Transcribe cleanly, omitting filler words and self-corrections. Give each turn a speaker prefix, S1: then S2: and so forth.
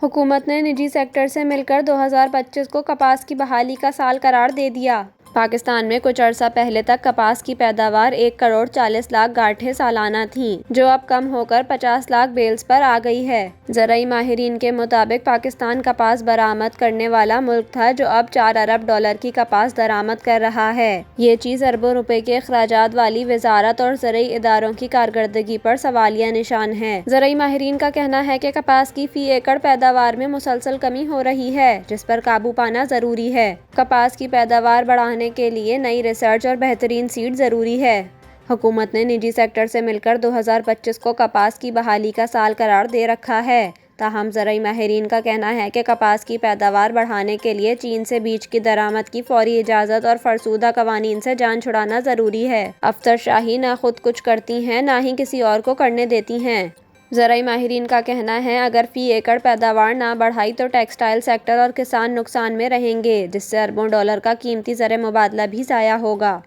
S1: حکومت نے نجی سیکٹر سے مل کر 2025 کو کپاس کی بحالی کا سال قرار دے دیا۔ پاکستان میں کچھ عرصہ پہلے تک کپاس کی پیداوار 1,40,00,000 گاٹھیں سالانہ تھیں، جو اب کم ہو کر 50 لاکھ بیلز پر آ گئی ہے۔ زرعی ماہرین کے مطابق پاکستان کپاس برآمد کرنے والا ملک تھا، جو اب $4 ارب کی کپاس درآمد کر رہا ہے۔ یہ چیز اربوں روپے کے اخراجات والی وزارت اور زرعی اداروں کی کارکردگی پر سوالیہ نشان ہے۔ زرعی ماہرین کا کہنا ہے کہ کپاس کی فی ایکڑ پیداوار میں مسلسل کمی ہو رہی ہے، جس پر قابو پانا ضروری ہے۔ کپاس کی پیداوار بڑھانے کے لیے نئی ریسرچ اور بہترین سیڈ ضروری ہے۔ حکومت نے نجی سیکٹر سے مل کر 2025 کو کپاس کی بحالی کا سال قرار دے رکھا ہے۔ تاہم زرعی ماہرین کا کہنا ہے کہ کپاس کی پیداوار بڑھانے کے لیے چین سے بیج کی درآمد کی فوری اجازت اور فرسودہ قوانین سے جان چھڑانا ضروری ہے۔ افسرشاہی نہ خود کچھ کرتی ہیں، نہ ہی کسی اور کو کرنے دیتی ہیں۔ زرعی ماہرین کا کہنا ہے اگر فی ایکڑ پیداوار نہ بڑھائی تو ٹیکسٹائل سیکٹر اور کسان نقصان میں رہیں گے، جس سے اربوں ڈالر کا قیمتی زر مبادلہ بھی ضائع ہوگا۔